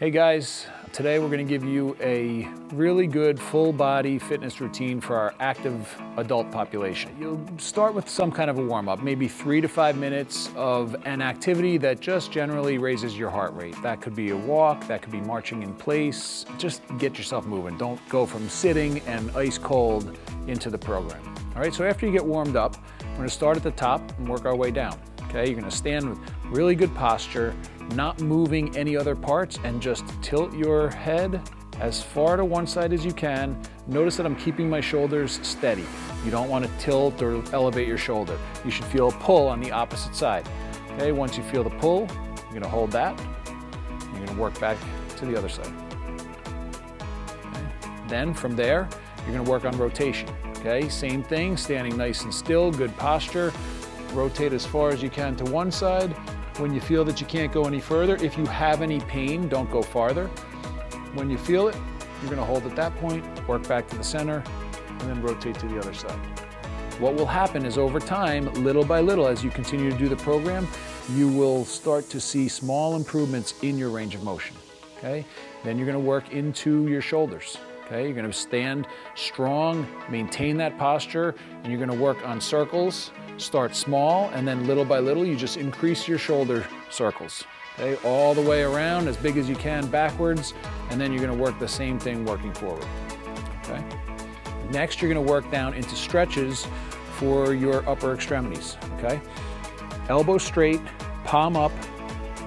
Hey guys, today we're going to give you a really good full body fitness routine for our active adult population. You'll start with some kind of a warm up, maybe 3 to 5 minutes of an activity that just generally raises your heart rate. That could be a walk, that could be marching in place. Just get yourself moving. Don't go from sitting and ice cold into the program. All right, so after you get warmed up, we're going to start at the top and work our way down. Okay, you're going to stand with really good posture, not moving any other parts, and just tilt your head as far to one side as you can. Notice that I'm keeping my shoulders steady. You don't want to tilt or elevate your shoulder. You should feel a pull on the opposite side. Okay, once you feel the pull, you're going to hold that. You're going to work back to the other side. Okay. Then from there, you're going to work on rotation. Okay, same thing, standing nice and still, good posture. Rotate as far as you can to one side. When you feel that you can't go any further, if you have any pain, don't go farther. When you feel it, you're going to hold at that point, work back to the center, and then rotate to the other side. What will happen is over time, little by little, as you continue to do the program, you will start to see small improvements in your range of motion. Okay? Then you're going to work into your shoulders. Okay? You're going to stand strong, maintain that posture, and you're going to work on circles. Start small, and then little by little, you just increase your shoulder circles. Okay, all the way around, as big as you can backwards, and then you're going to work the same thing working forward. Okay. Next, you're going to work down into stretches for your upper extremities. Okay. Elbow straight, palm up,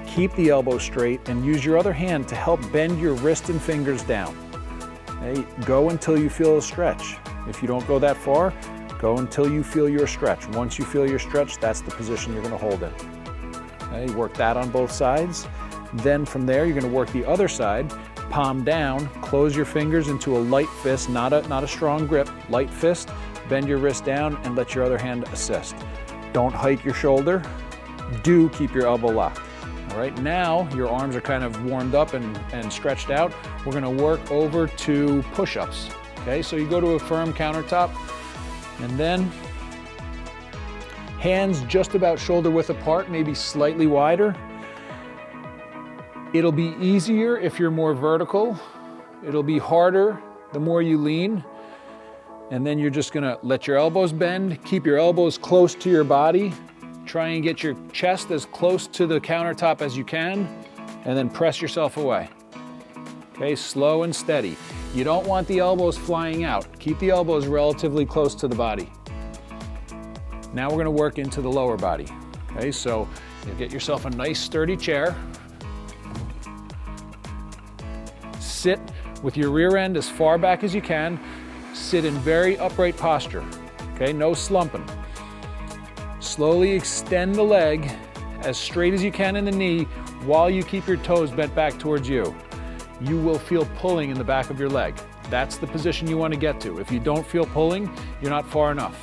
keep the elbow straight, and use your other hand to help bend your wrist and fingers down. Okay. Go until you feel a stretch. If you don't go that far, go until you feel your stretch. Once you feel your stretch, that's the position you're going to hold in. Okay, work that on both sides. Then from there, you're going to work the other side, palm down, close your fingers into a light fist, not a strong grip, light fist, bend your wrist down and let your other hand assist. Don't hike your shoulder. Do keep your elbow locked. All right, now your arms are kind of warmed up and stretched out. We're going to work over to push-ups. Okay, so you go to a firm countertop, and then hands just about shoulder width apart, maybe slightly wider. It'll be easier if you're more vertical. It'll be harder the more you lean. And then you're just gonna let your elbows bend, keep your elbows close to your body, try and get your chest as close to the countertop as you can, and then press yourself away. Okay, slow and steady. You don't want the elbows flying out. Keep the elbows relatively close to the body. Now we're going to work into the lower body. Okay, so you get yourself a nice sturdy chair. Sit with your rear end as far back as you can. Sit in very upright posture. Okay, no slumping. Slowly extend the leg as straight as you can in the knee while you keep your toes bent back towards you. You will feel pulling in the back of your leg. That's the position you want to get to. If you don't feel pulling, you're not far enough.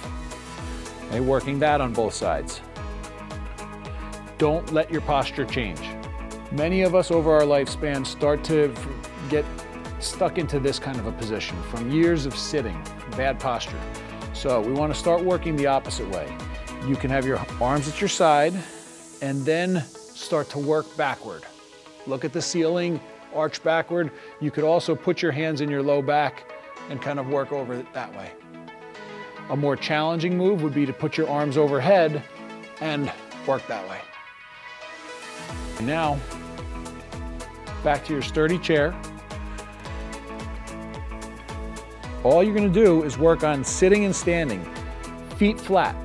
Okay, working that on both sides. Don't let your posture change. Many of us over our lifespan start to get stuck into this kind of a position from years of sitting, bad posture. So we want to start working the opposite way. You can have your arms at your side and then start to work backward. Look at the ceiling, arch backward. You could also put your hands in your low back and kind of work over it that way. A more challenging move would be to put your arms overhead and work that way. And now, back to your sturdy chair. All you're going to do is work on sitting and standing, feet flat.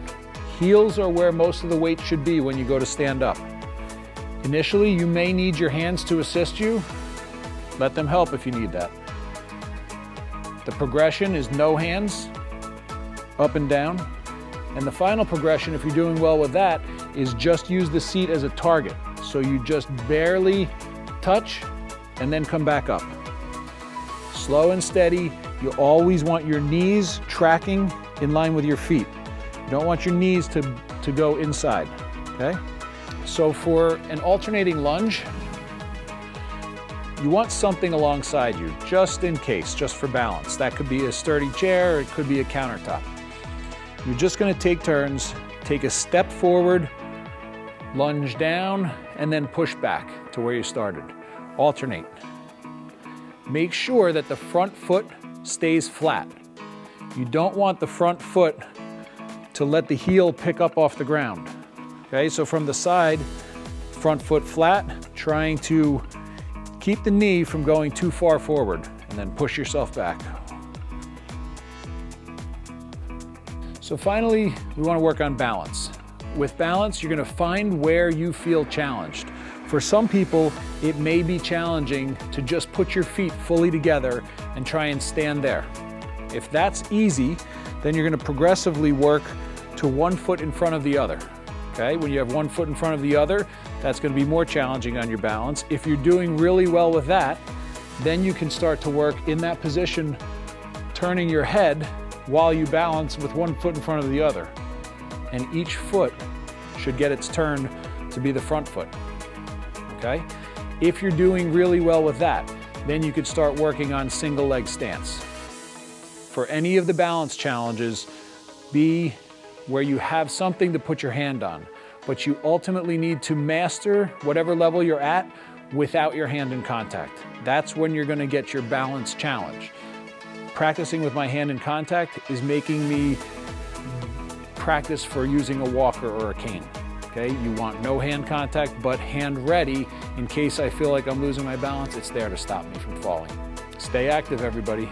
Heels are where most of the weight should be when you go to stand up. Initially, you may need your hands to assist you. Let them help if you need that. The progression is no hands, up and down. And the final progression, if you're doing well with that, is just use the seat as a target. So you just barely touch and then come back up. Slow and steady. You always want your knees tracking in line with your feet. You don't want your knees to go inside, okay? So for an alternating lunge, you want something alongside you, just in case, just for balance. That could be a sturdy chair, or it could be a countertop. You're just going to take turns, take a step forward, lunge down, and then push back to where you started. Alternate. Make sure that the front foot stays flat. You don't want the front foot to let the heel pick up off the ground. Okay, so from the side, front foot flat, trying to keep the knee from going too far forward, and then push yourself back. So finally, we want to work on balance. With balance, you're going to find where you feel challenged. For some people, it may be challenging to just put your feet fully together and try and stand there. If that's easy, then you're going to progressively work to one foot in front of the other. Okay, when you have one foot in front of the other, that's going to be more challenging on your balance. If you're doing really well with that, then you can start to work in that position, turning your head while you balance with one foot in front of the other. And each foot should get its turn to be the front foot. Okay? If you're doing really well with that, then you could start working on single leg stance. For any of the balance challenges, be where you have something to put your hand on, but you ultimately need to master whatever level you're at without your hand in contact. That's when you're going to get your balance challenge. Practicing with my hand in contact is making me practice for using a walker or a cane. Okay, you want no hand contact, but hand ready in case I feel like I'm losing my balance. It's there to stop me from falling. Stay active, everybody.